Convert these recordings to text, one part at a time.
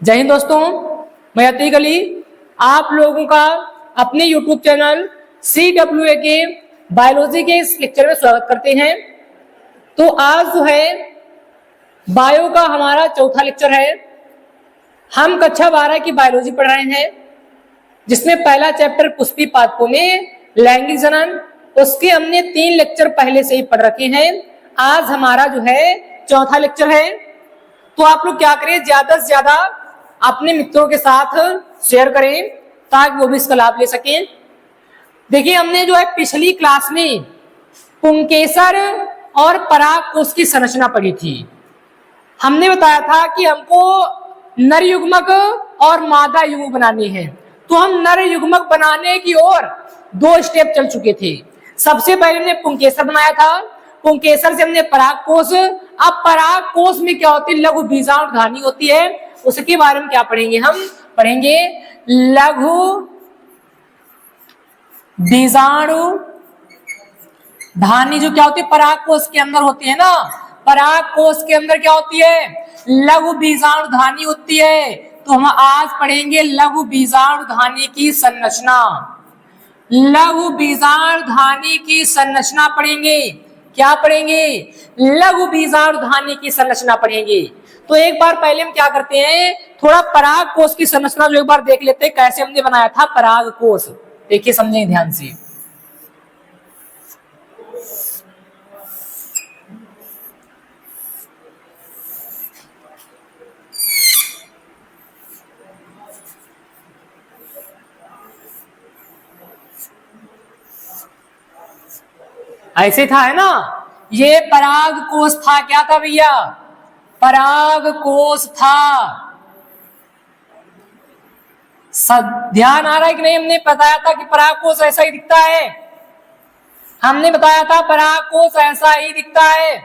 जय हिंद दोस्तों, मैं अतीक अली आप लोगों का अपने YouTube चैनल CWA के बायोलॉजी के इस लेक्चर में स्वागत करते हैं। तो आज जो है बायो का हमारा चौथा लेक्चर है। हम कक्षा 12 की बायोलॉजी पढ़ रहे हैं, जिसमें पहला चैप्टर पुष्पी पादपों में लैंगिक जनन, उसके हमने 3 लेक्चर पहले से ही पढ़ रखे हैं। आज हमारा जो है चौथा लेक्चर है। तो आप लोग क्या करें, ज्यादा से ज्यादा अपने मित्रों के साथ शेयर करें ताकि वो भी इसका लाभ ले सकें। देखिए, हमने जो है पिछली क्लास में पुंकेसर और परागकोश की संरचना पढ़ी थी। हमने बताया था कि हमको नर युग्मक और मादा युग्मक बनानी है। तो हम नर युग्मक बनाने की ओर 2 स्टेप चल चुके थे। सबसे पहले हमने पुंकेसर बनाया था, पुंकेसर से हमने परागकोश। अब परागकोश में क्या होती है, लघु बीजाणुधानी होती है। उसके बारे में क्या पढ़ेंगे, हम पढ़ेंगे लघु बीजाणुधानी जो क्या होती है परागकोश के अंदर होती है ना। परागकोश के अंदर क्या होती है, लघु बीजाणुधानी होती है। तो हम आज पढ़ेंगे लघु बीजाणुधानी की संरचना। लघु बीजाणुधानी की संरचना पढ़ेंगे। क्या पढ़ेंगे, लघु बीजाणुधानी की संरचना पढ़ेंगे। तो एक बार पहले हम क्या करते हैं, थोड़ा परागकोश की संरचना जो एक बार देख लेते हैं, कैसे हमने बनाया था परागकोश। देखिए, समझें ध्यान से। ऐसे था, है ना। ये परागकोश था। क्या था भैया, परागकोश था। ध्यान आ रहा है कि नहीं। हमने बताया था कि परागकोश ऐसा ही दिखता है। हमने बताया था परागकोश ऐसा ही दिखता है,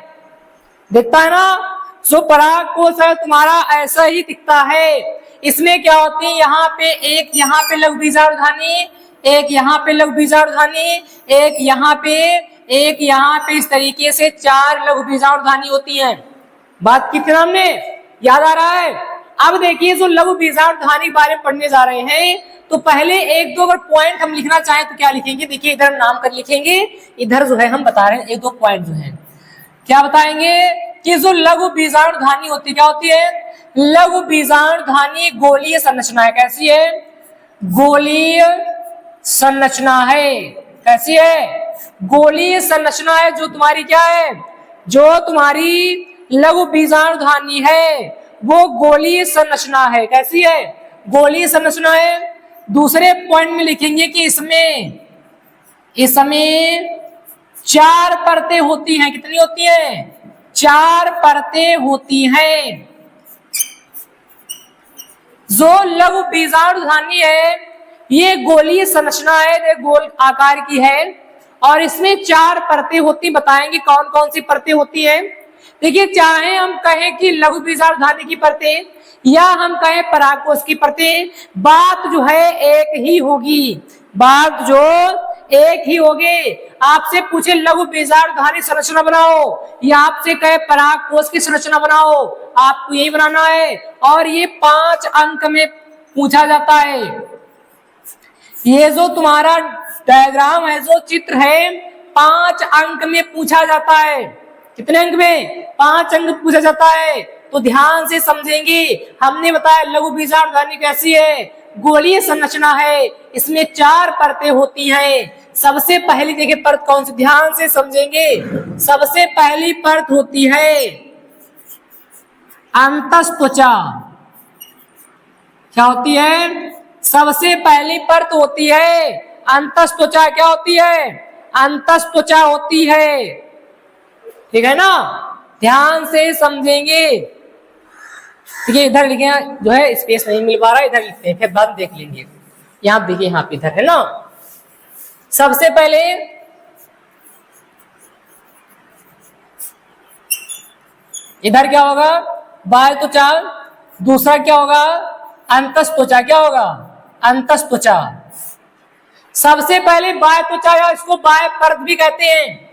दिखता है ना। जो परागकोश है तुम्हारा ऐसा ही दिखता है। इसमें क्या होती है, यहाँ पे एक, यहाँ पे लघु बीजाणुधानी, एक यहाँ पे लघु बीजाणुधानी, एक यहाँ पे, एक यहाँ पे, इस तरीके से 4 लघु बीजाणुधानी होती हैं। बात कितना हमने याद आ रहा है। अब देखिए, जो लघु बीजाणुधानी के बारे में पढ़ने जा रहे हैं, तो पहले 1-2 अगर पॉइंट हम लिखना चाहें तो क्या लिखेंगे। देखिए, इधर नाम कर लिखेंगे, इधर जो है हम बता रहे हैं 1-2 पॉइंट जो है क्या बताएंगे कि जो लघु बीजाणुधानी होती, क्या होती है, लघु बीजाणुधानी गोलीय संरचना है। कैसी है, गोलीय संरचना है। कैसी है, गोलीय संरचना है। जो तुम्हारी क्या है, जो तुम्हारी लघु बीजाणुधानी है वो गोलीय संरचना है। कैसी है, गोलीय संरचना है। दूसरे पॉइंट में लिखेंगे कि इसमें 4 परतें होती हैं। कितनी होती हैं, 4 परतें होती हैं। जो लघु बीजाणुधानी है ये गोलीय संरचना है, गोल आकार की है, और इसमें 4 परतें होती। बताएंगे कौन कौन सी परतें होती हैं। देखिए, चाहे हम कहें कि लघु बीजाणुधानी की परतें या हम कहें परागकोश की परतें, बात जो है एक ही होगी। बात जो एक ही होगी। आपसे पूछे लघु बीजाणुधानी संरचना बनाओ या आपसे कहे परागकोश की संरचना बनाओ, आपको यही बनाना है। और ये 5 अंक में पूछा जाता है। ये जो तुम्हारा डायग्राम है, जो चित्र है, 5 अंक में पूछा जाता है। कितने अंक में, 5 अंक पूछा जाता है। तो ध्यान से समझेंगे। हमने बताया लघु बीजाणुधानी कैसी है, गोलीय संरचना है। इसमें 4 परतें होती हैं। सबसे पहली देखिए परत कौन सी, ध्यान से समझेंगे। सबसे पहली परत होती है अंतस्त्वचा। क्या होती है, सबसे पहली परत होती है अंतस्त्वचा। क्या होती है, अंतस्त्वचा होती है। ठीक है ना, ध्यान से समझेंगे। देखिए, इधर लिखे जो है स्पेस नहीं मिल पा रहा है, इधर लिखते हैं, फिर बाद देख लेंगे। यहाँ देखिए, यहाँ पे इधर है ना। सबसे पहले इधर क्या होगा, बाह्यत्वचा। दूसरा क्या होगा, अंतस्त्वचा। क्या होगा, अंतस्त्वचा। सबसे पहले बाह्यत्वचा, या इसको बाह्य परत भी कहते हैं।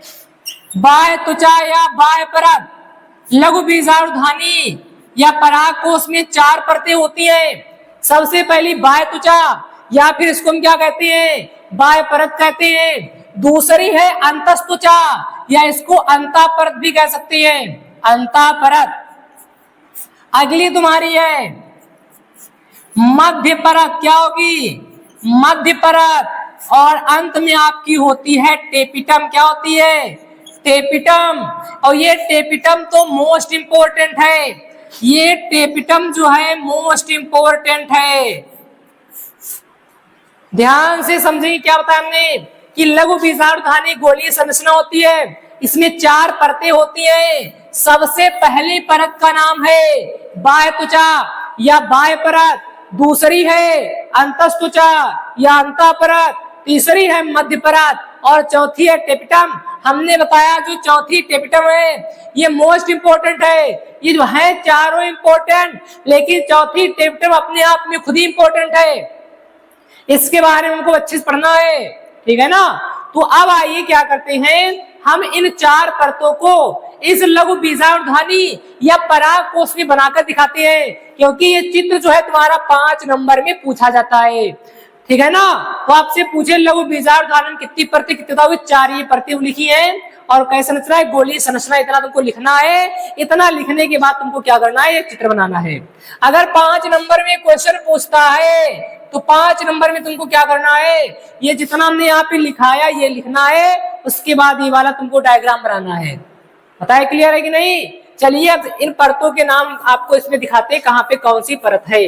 बाह्यत्वचा या बाह्य परत लघु बीजाणुधानी या पराग कोश में 4 परतें होती हैं। सबसे पहली बाह्य त्वचा, या फिर इसको हम क्या कहते हैं, बाह्य परत कहते हैं। दूसरी है अंतस्थ त्वचा, या इसको अंतःपरत भी कह सकते हैं, अंतःपरत। अगली तुम्हारी है मध्य परत, क्या होगी, मध्य परत। और अंत में आपकी होती है टेपिटम, क्या होती है, टेपिटम। और ये टेपिटम तो मोस्ट इंपोर्टेंट है, ये टेपिटम जो है मोस्ट इंपोर्टेंट है। ध्यान से समझेंगे क्या बताया हमने कि लघु बीजाणुधानी गोलीय संरचना होती है, इसमें 4 परतें होती हैं। सबसे पहली परत का नाम है बाह्य त्वचा या बाह्य परत, दूसरी है अंतस्थ त्वचा या अंतःपरत, तीसरी है मध्य परत और चौथी है टेपिटम। हमने बताया जो चौथी टेपिटम है ये मोस्ट इंपोर्टेंट है। ये जो है चारों इंपोर्टेंट, लेकिन चौथी टेपिटम अपने आप में खुद ही इंपोर्टेंट है, इसके बारे में हमको अच्छे से पढ़ना है, ठीक है ना। तो अब आइए क्या करते हैं, हम इन 4 परतों को इस लघु बीजाणुधानी या पराग कोश में बनाकर दिखाते हैं, क्योंकि ये चित्र जो है तुम्हारा 5 नंबर में पूछा जाता है, ठीक है ना। तो आपसे पूछे लघु बीजाणुधानी में कितनी परतें, कितनी हुई, 4 ये परतें लिखी हैं। और कैसे संरचना है, गोलीय संरचना, इतना तुमको लिखना है। इतना लिखने के बाद तुमको क्या करना है, ये चित्र बनाना है। अगर 5 नंबर में क्वेश्चन पूछता है तो 5 नंबर में तुमको क्या करना है, ये जितना हमने यहाँ पे लिखाया ये लिखना है, उसके बाद ये वाला तुमको डायग्राम बनाना है। बताए क्लियर है कि नहीं। चलिए अब इन परतों के नाम आपको इसमें दिखाते हैं, कहाँ पे कौन सी परत है।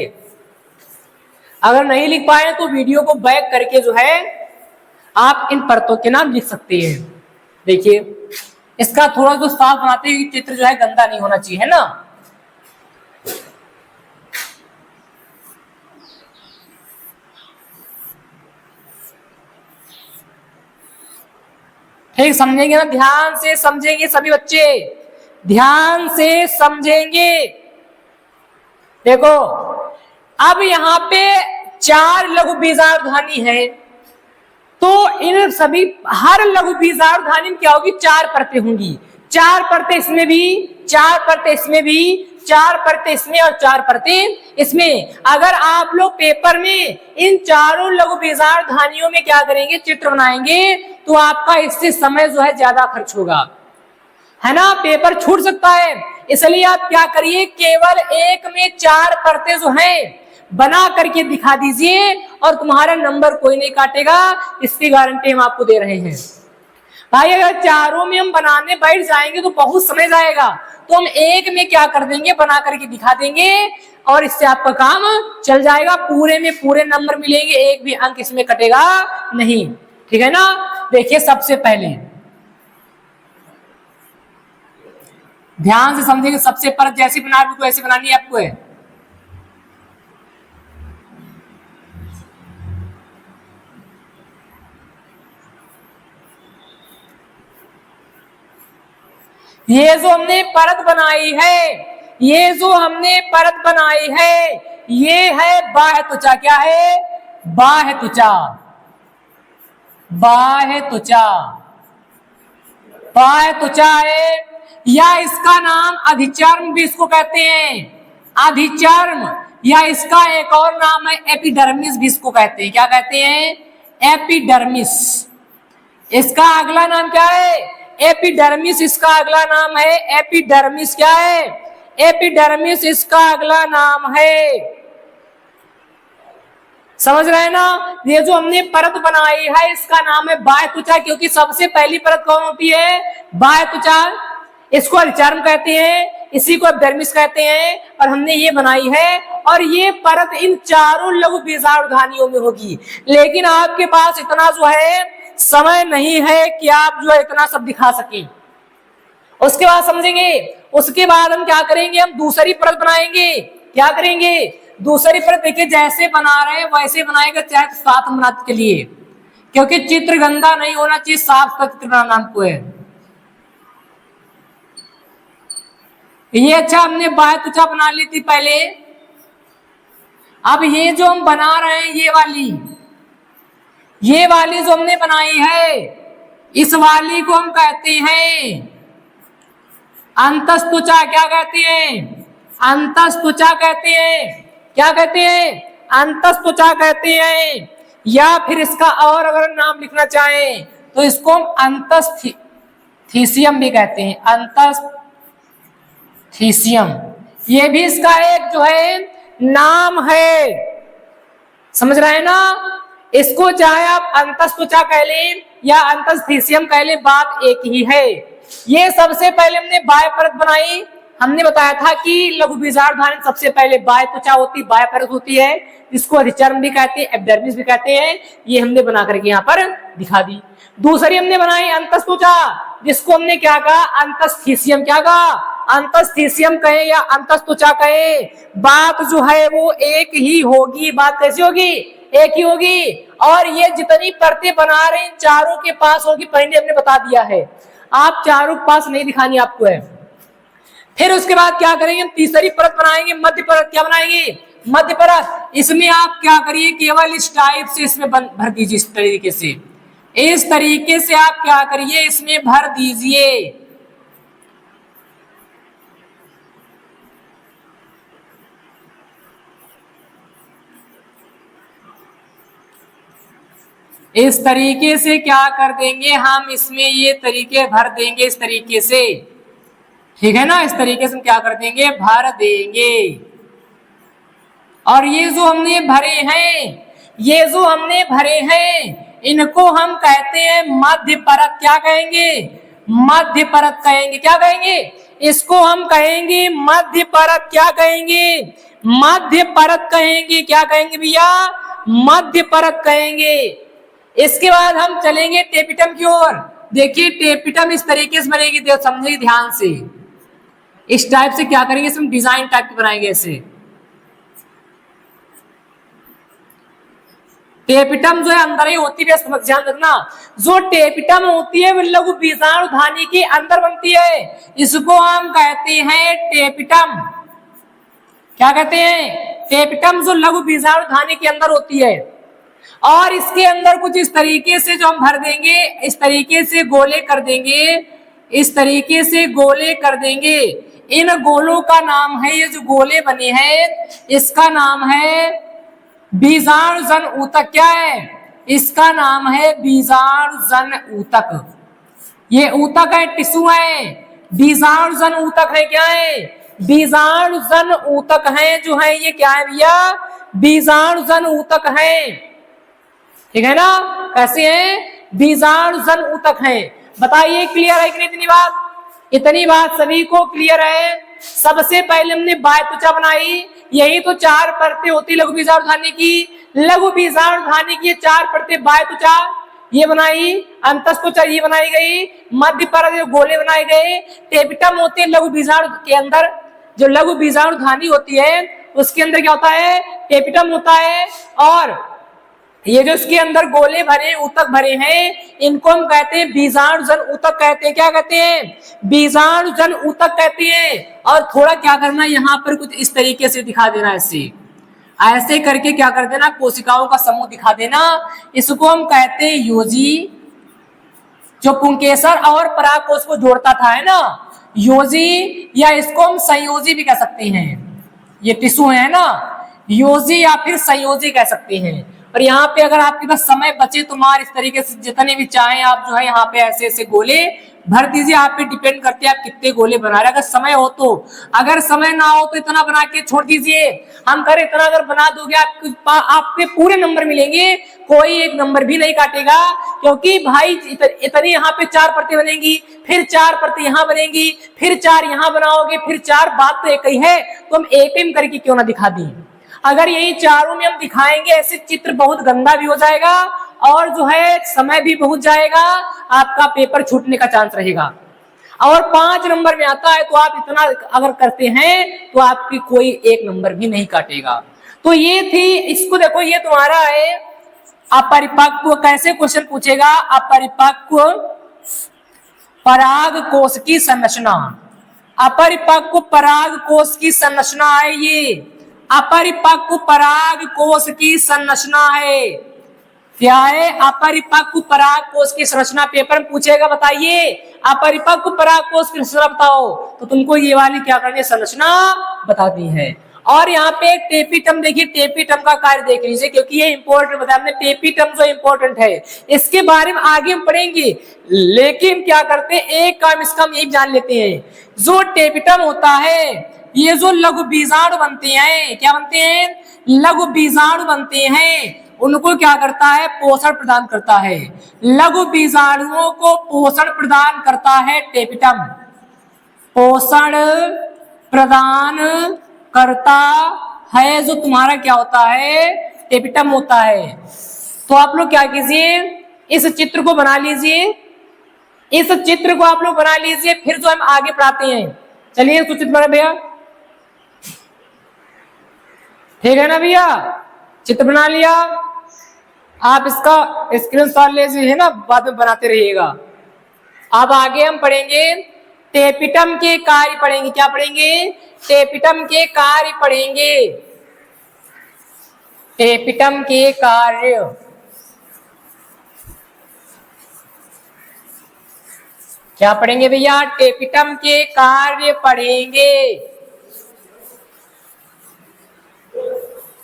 अगर नहीं लिख पाए तो वीडियो को बैक करके जो है आप इन परतों के नाम लिख सकते हैं। देखिए इसका थोड़ा जो साफ बनाते हैं, चित्र जो है गंदा नहीं होना चाहिए, है ना। ठीक समझेंगे ना, ध्यान से समझेंगे सभी बच्चे, ध्यान से समझेंगे। देखो अब यहाँ पे 4 लघु बीजाणुधानी है, तो इन सभी हर लघु बीजाणुधानी में क्या होगी, 4 परतें होंगी। 4 परतें इसमें भी, 4 परतें इसमें भी, 4 परतें इसमें और 4 परतें इसमें। अगर आप लोग पेपर में इन चारों लघु बीजाणुधानियों में क्या करेंगे, चित्र बनाएंगे, तो आपका इससे समय जो है ज्यादा खर्च होगा, है ना, पेपर छूट सकता है। इसलिए आप क्या करिए, केवल एक में 4 परतें जो हैं बना करके दिखा दीजिए और तुम्हारा नंबर कोई नहीं काटेगा, इसकी गारंटी हम आपको दे रहे हैं। भाई अगर चारों में हम बनाने बैठ जाएंगे तो बहुत समय जाएगा, तो हम एक में क्या कर देंगे, बना करके दिखा देंगे और इससे आपका काम चल जाएगा। पूरे में पूरे नंबर मिलेंगे, एक भी अंक इसमें कटेगा नहीं, ठीक है ना। देखिए सबसे पहले ध्यान से समझेंगे, सबसे परत जैसी बना को ऐसी बनानी है आपको है। ये जो हमने परत बनाई है, ये जो हमने परत बनाई है, ये है बाह्य त्वचा। क्या है, बाह्य त्वचा, बाह्य त्वचा, बाह्य त्वचा है, या इसका नाम अधिचर्म भी इसको कहते हैं, अधिचर्म, या इसका एक और नाम है एपिडर्मिस भी इसको कहते हैं। क्या कहते हैं, एपिडर्मिस। इसका अगला नाम क्या है, एपिडर्मिस, इसका अगला नाम है एपिडर्मिस। क्या है, एपिडर्मिस इसका अगला नाम है। समझ रहे हैं ना। ये जो हमने परत बनाई है इसका नाम है बाह्य त्वचा, क्योंकि सबसे पहली परत कौन होती है, बाह्य त्वचा। इसको अधिचर्म कहते हैं, इसी को एपिडर्मिस कहते हैं, और हमने ये बनाई है। और ये परत इन चारों लघु बीजाणुधानियों में होगी, लेकिन आपके पास इतना जो है समय नहीं है कि आप जो है इतना सब दिखा सकें। उसके बाद समझेंगे, उसके बाद हम क्या करेंगे, हम दूसरी परत बनाएंगे। क्या करेंगे, दूसरी परत देखिए जैसे बना रहे हैं वैसे बनाएगा, चाहे तो साथ बनाने के लिए, क्योंकि चित्र गंदा नहीं होना चाहिए, साफ का चित्र बनाना हमको है। ये अच्छा हमने बाह्य त्वचा बना ली थी पहले। अब ये जो हम बना रहे हैं, ये वाली जो हमने बनाई है, इस वाली को हम कहते हैं अंतस्थ त्वचा। क्या कहते हैं, अंतस्त्वचा कहते हैं। क्या कहते हैं? अंतस्त्वचा कहते हैं। या फिर इसका और अगर नाम लिखना चाहें तो इसको हम अंतस्थीसियम भी कहते हैं। अंतस्थीसियम ये भी इसका एक जो है नाम है। समझ रहे हैं ना? इसको चाहे आप अंतस्त्वचा कह लें या अंतस्थीसियम कह लें, बात एक ही है। ये सबसे पहले हमने बाह्य परत बनाई। हमने बताया था कि लघु बीजाणुधानी सबसे पहले बाह्य त्वचा होती, बाह्य परत होती है, इसको अधिचर्म भी कहते हैं, एपिडर्मिस भी कहते हैं। ये हमने बना करके यहाँ पर दिखा दी। दूसरी हमने बनाई अंतस्त्वचा, जिसको हमने क्या कहा? अंतस्थीसियम। क्या कहा? अंतस्थीसियम कहे या अंतस्त्वचा कहे, बात जो है वो एक ही होगी। बात कैसी होगी? एक ही होगी। और ये जितनी परतें बना रहे हैं चारों के पास होगी, पहले हमने बता दिया है। आप चारों के पास नहीं दिखानी आपको है। फिर उसके बाद क्या करेंगे? तीसरी परत बनाएंगे, मध्य परत। क्या बनाएंगे? मध्य परत। इसमें आप क्या करिए? केवल इस टाइप से इसमें भर दीजिए। इस तरीके से, इस तरीके से आप क्या करिए? इसमें भर दीजिए। इस तरीके से क्या कर देंगे हम? इसमें ये तरीके भर देंगे इस तरीके से। ठीक है ना? इस तरीके से हम क्या कर देंगे? भर देंगे। और ये जो हमने भरे हैं, ये जो हमने भरे हैं, इनको हम कहते हैं मध्य परत। क्या कहेंगे? मध्य परत कहेंगे। क्या कहेंगे? इसको हम कहेंगे मध्य परत। क्या कहेंगे? मध्य परत कहेंगे। क्या कहेंगे भैया? मध्य परत कहेंगे। इसके बाद हम चलेंगे टेपिटम की ओर। देखिए टेपिटम इस तरीके से बनेगी, समझिए ध्यान से। इस टाइप से क्या करेंगे? इसमें डिजाइन टाइप की बनाएंगे ऐसे। टेपिटम जो है अंदर ही होती है, समझ ध्यान रखना। जो टेपिटम होती है वो लघु बीजाणुधानी के अंदर बनती है, इसको हम कहते हैं टेपिटम। क्या कहते हैं? टेपिटम, जो लघु बीजाणुधानी के अंदर होती है। और इसके अंदर कुछ इस तरीके से जो हम भर देंगे, इस तरीके से गोले कर देंगे, इस तरीके से गोले कर देंगे। इन गोलों का नाम है, ये जो गोले बने हैं इसका नाम है बीजाणुजन ऊतक। क्या है? इसका नाम है बीजाणुजन ऊतक। ये ऊतक है, टिश्यू है, बीजाणुजन ऊतक है। क्या है? बीजाणुजन ऊतक है जो है, ये क्या है भैया? बीजाणुजन ऊतक है। ठीक है ना? कैसे हैं? बीजाणुजन ऊतक है। बताइए क्लियर है कि नहीं? इतनी बात, इतनी बात सभी को क्लियर है? सबसे पहले हमने बाह्य त्वचा बनाई। यही तो चार परतें होती लघु बीजाणुधानी की। लघु बीजाणुधानी की चार परतें बाह्य त्वचा ये बनाई, अंतस्त्वचा ये बनाई गई, मध्य परत गोले बनाए गए। टेपिटम होते हैं लघु बीजाणु के अंदर, जो लघु बीजाणुधानी होती है उसके अंदर क्या होता है? टेपिटम होता है। और ये जो इसके अंदर गोले भरे, ऊतक भरे हैं, इनको हम कहते हैं बीजाणुजन ऊतक कहते हैं। क्या कहते हैं? बीजाणुजन ऊतक कहते हैं। और थोड़ा क्या करना, यहाँ पर कुछ इस तरीके से दिखा देना, ऐसे करके क्या कर देना? कोशिकाओं का समूह दिखा देना। इसको हम कहते हैं योजी, जो पुंकेसर और परागकोश को जोड़ता था, है ना, योजी। या इसको हम संयोजी भी कह सकते हैं। ये टिश्यू है ना, योजी या फिर संयोजी कह सकते हैं। और यहाँ पे अगर आपके पास समय बचे तो मार इस तरीके से जितने भी चाहें आप जो है यहाँ पे ऐसे ऐसे गोले भर दीजिए। आप पे डिपेंड करते हैं आप कितने गोले बना रहे हैं, अगर समय हो तो। अगर समय ना हो तो इतना बना के छोड़ दीजिए। हम करें इतना अगर बना दोगे आपके पूरे नंबर मिलेंगे, कोई एक नंबर भी नहीं काटेगा। क्योंकि भाई इतनी यहाँ पे चार परतें बनेंगी, फिर चार परतें यहाँ बनेंगी, फिर चार यहाँ बनाओगे, फिर चार। बात तो एक ही है, तो हम एक करके क्यों ना दिखा दी। अगर यही चारों में हम दिखाएंगे ऐसे चित्र बहुत गंदा भी हो जाएगा और जो है समय भी बहुत जाएगा, आपका पेपर छूटने का चांस रहेगा। और 5 नंबर में आता है तो आप इतना अगर करते हैं तो आपकी कोई एक नंबर भी नहीं काटेगा। तो ये थी, इसको देखो, ये तुम्हारा है अपरिपक्व। कैसे क्वेश्चन पूछेगा? अपरिपक्व पराग कोश की संरचना। अपरिपक्व पराग कोश की संरचना है ये। अपरिपक्व पराग कोश की संरचना है। क्या है? अपरिपक्व पराग कोश की संरचना पेपर में पूछेगा। बताइए अपरिपक्व पराग कोश की संरचना बताओ। तो तुमको ये वाली क्या करनी है, संरचना बतानी है। और यहाँ पे टेपिटम देखिए, टेपिटम का कार्य देख लीजिए क्योंकि ये इंपॉर्टेंट बताया हमने, टेपिटम जो इंपॉर्टेंट है इसके बारे में आगे हम पढ़ेंगे। लेकिन क्या करते हैं, एक काम इसका हम यही जान लेते हैं, जो टेपिटम होता है ये जो लघु बीजाणु बनते हैं, क्या बनते हैं, लघु बीजाणु बनते हैं, उनको क्या करता है, पोषण प्रदान करता है। लघु बीजाणुओं को पोषण प्रदान करता है टेपिटम, पोषण प्रदान करता है जो तुम्हारा क्या होता है, टेपिटम होता है। तो आप लोग क्या कीजिए, इस चित्र को बना लीजिए, इस चित्र को आप लोग बना लीजिए, फिर जो हम आगे पढ़ाते हैं। चलिए चित्र बना भैया, ठीक है ना भैया, चित्र बना लिया, आप इसका स्क्रीनशॉट ले लीजिए ना, बाद में बनाते रहिएगा। अब आगे हम पढ़ेंगे टेपिटम के कार्य पढ़ेंगे, क्या पढ़ेंगे, टेपिटम के कार्य पढ़ेंगे, टेपिटम के कार्य। क्या पढ़ेंगे भैया, टेपिटम के कार्य पढ़ेंगे।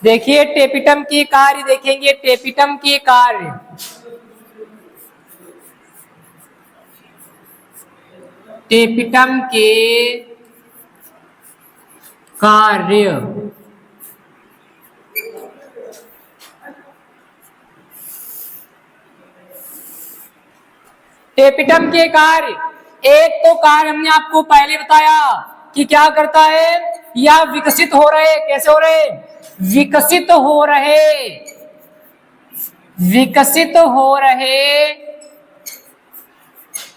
देखिए टेपिटम के कार्य देखेंगे, टेपिटम के कार्य, टेपिटम के कार्य। टेपिटम के कार्य, एक तो कार्य हमने आपको पहले बताया कि क्या करता है, या विकसित हो रहे, कैसे हो रहे, विकसित हो रहे, विकसित हो रहे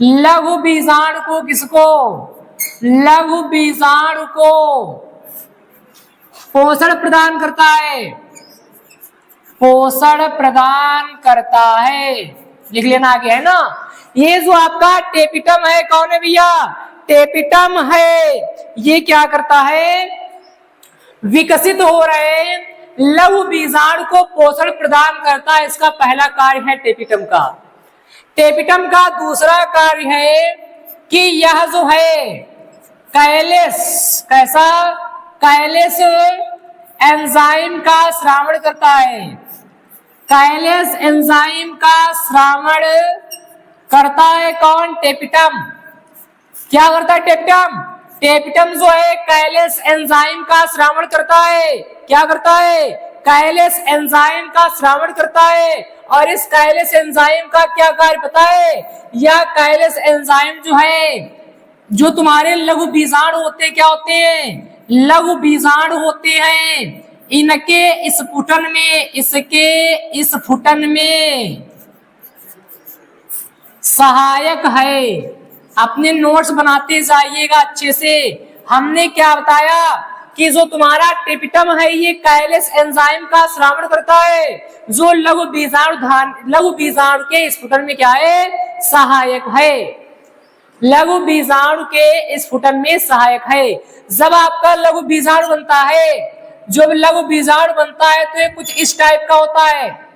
लघु बीजाणु को, किसको, लघु बीजाणु को पोषण प्रदान करता है, पोषण प्रदान करता है, लिख लेना आगे है ना। ये जो आपका टेपिटम है, कौन है भैया, टेपिटम है, ये क्या करता है, विकसित हो रहे लघु बीजाणु को पोषण प्रदान करता है, इसका पहला कार्य है टेपिटम का। टेपिटम का दूसरा कार्य है कि यह जो है काइलेस, कैसा, काइलेस एंजाइम का श्रावण करता है, काइलेस एंजाइम का श्रावण करता है, कौन, टेपिटम। क्या करता है टेपिटम, टेपिटम जो है काइलेस एंजाइम का श्रावण करता है, क्या करता है, काइलेस एंजाइम का श्रावण करता है। और इस काइलेस एंजाइम का क्या कार्य पता है, यह काइलेस एंजाइम जो है, जो तुम्हारे लघु बीजाणु होते हैं, क्या होते हैं, लघु बीजाणु होते हैं, इनके स्फुटन में, इसके स्फुटन में सहायक है। अपने नोट्स बनाते जाइएगा अच्छे से। हमने क्या बताया कि जो तुम्हारा टेपिटम है ये काइलेस एंजाइम का श्रावण करता है, जो लघु बीजाणु के स्फुटन में क्या है, सहायक है, लघु बीजाणु के स्फुटन में सहायक है। जब आपका लघु बीजाणु बनता है, जब लघु बीजाणु बनता है तो ये कुछ इस टाइप का होता है,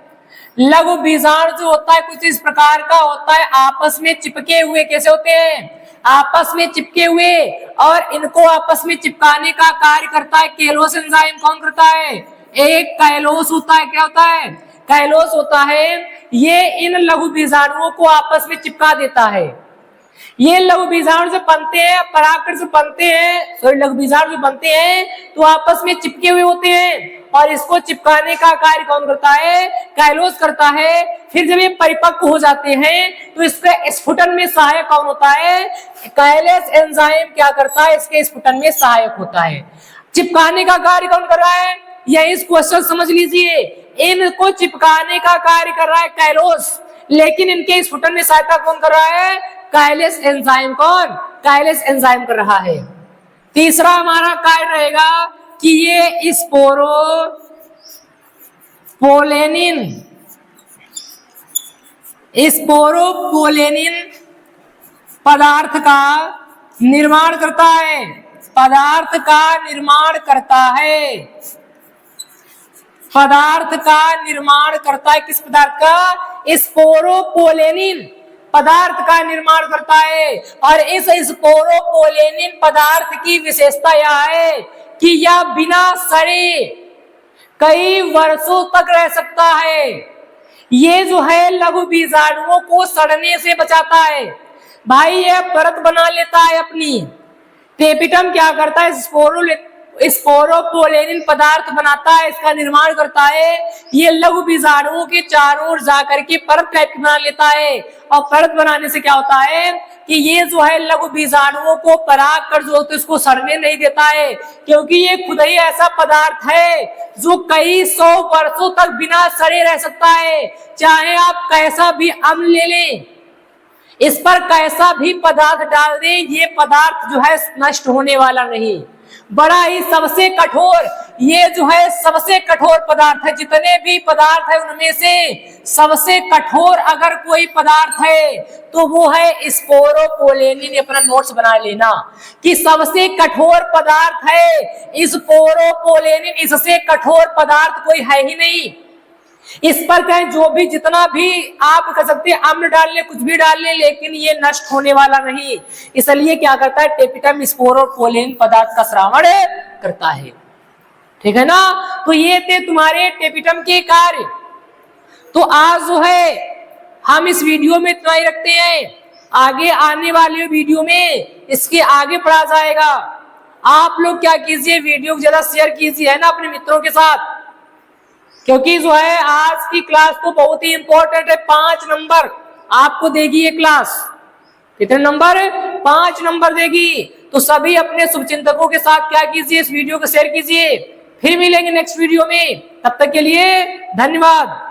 लघु बीजाणु जो होता है कुछ इस प्रकार का होता है, आपस में चिपके हुए, कैसे होते हैं, आपस में चिपके हुए, और इनको आपस में चिपकाने का कार्य करता है कैलोस एंजाइम। कौन करता है, एक कैलोस होता है, क्या होता है, कैलोस होता है, ये इन लघु बीजाणुओं को आपस में चिपका देता है। ये लघु बीजाणु जो बनते हैं, परागकण से बनते हैं, सॉरी लघु बीजाणु जो बनते हैं तो आपस में चिपके हुए होते हैं, और इसको चिपकाने का कार्य कौन करता है, कैलोस करता है। फिर जब ये परिपक्व हो जाते हैं तो इसके स्फुटन में सहायक कौन होता है, कैलेस एंजाइम क्या करता है, इसके स्फुटन में सहायक होता है। चिपकाने का कार्य कौन कर रहा है, यही क्वेश्चन समझ लीजिए, इनको चिपकाने का कार्य कर रहा है कैलोस, लेकिन इनके स्फुटन में सहायता कौन कर रहा है, काइलेस एंजाइम। कौन, काइलेस एंजाइम कर रहा है। तीसरा हमारा कार्य रहेगा कि ये स्पोरोपोलेनिन पदार्थ का निर्माण करता है, पदार्थ का निर्माण करता है, पदार्थ का निर्माण करता है, किस पदार्थ का, स्पोरोपोलेनिन पदार्थ का निर्माण करता है। और इस स्पोरोपोलेनिन पदार्थ की विशेषता यह है कि यह बिना सड़े कई वर्षों तक रह सकता है। ये जो है लघु बीजाणुओं को सड़ने से बचाता है। भाई यह परत बना लेता है अपनी। टेपिटम क्या करता है, स्पोरोपोलेनिन पदार्थ बनाता है, इसका निर्माण करता है। ये लघु बीजाणुओं के चारों ओर जाकर के परत टाइप की बना लेता है। और परत बनाने से क्या होता है कि ये जो है लघु बीजाणुओं को पराग कर जो तो इसको सड़ने नहीं देता है, क्योंकि ये खुद ही ऐसा पदार्थ है जो कई 100 वर्षों तक बिना सड़े रह सकता है। चाहे आप कैसा भी अम्ल ले लें, इस पर कैसा भी पदार्थ डाल दें, ये पदार्थ जो है नष्ट होने वाला नहीं। बड़ा ही सबसे कठोर, ये जो है सबसे कठोर पदार्थ है। जितने भी पदार्थ है उनमें से सबसे कठोर अगर कोई पदार्थ है तो वो है स्पोरोपोलेनिन। अपना नोट्स बना लेना कि सबसे कठोर पदार्थ है स्पोरोपोलेनिन। इससे कठोर पदार्थ कोई है ही नहीं। इस पर कहें जो भी जितना भी आप कर सकते हैं अम्ल डाल ले, कुछ भी डाल ले, लेकिन ये नष्ट होने वाला नहीं। इसलिए क्या करता है, टेपिटम स्पोरोपोलेनिन पदार्थ का श्रावण करता है। ठीक है ना। तो ये थे तुम्हारे टेपिटम के कार्य। तो आज जो है हम इस वीडियो में इतना ही रखते हैं। आगे आने वाले वीडियो में इसके आगे पढ़ा जाएगा। आप लोग क्या कीजिए, वीडियो को ज्यादा शेयर कीजिए, है ना, अपने मित्रों के साथ, क्योंकि जो है आज की क्लास तो बहुत ही इंपॉर्टेंट है। 5 नंबर आपको देगी ये क्लास। कितने नंबर? 5 नंबर देगी। तो सभी अपने शुभचिंतकों के साथ क्या कीजिए, इस वीडियो को शेयर कीजिए। फिर मिलेंगे नेक्स्ट वीडियो में, तब तक के लिए धन्यवाद।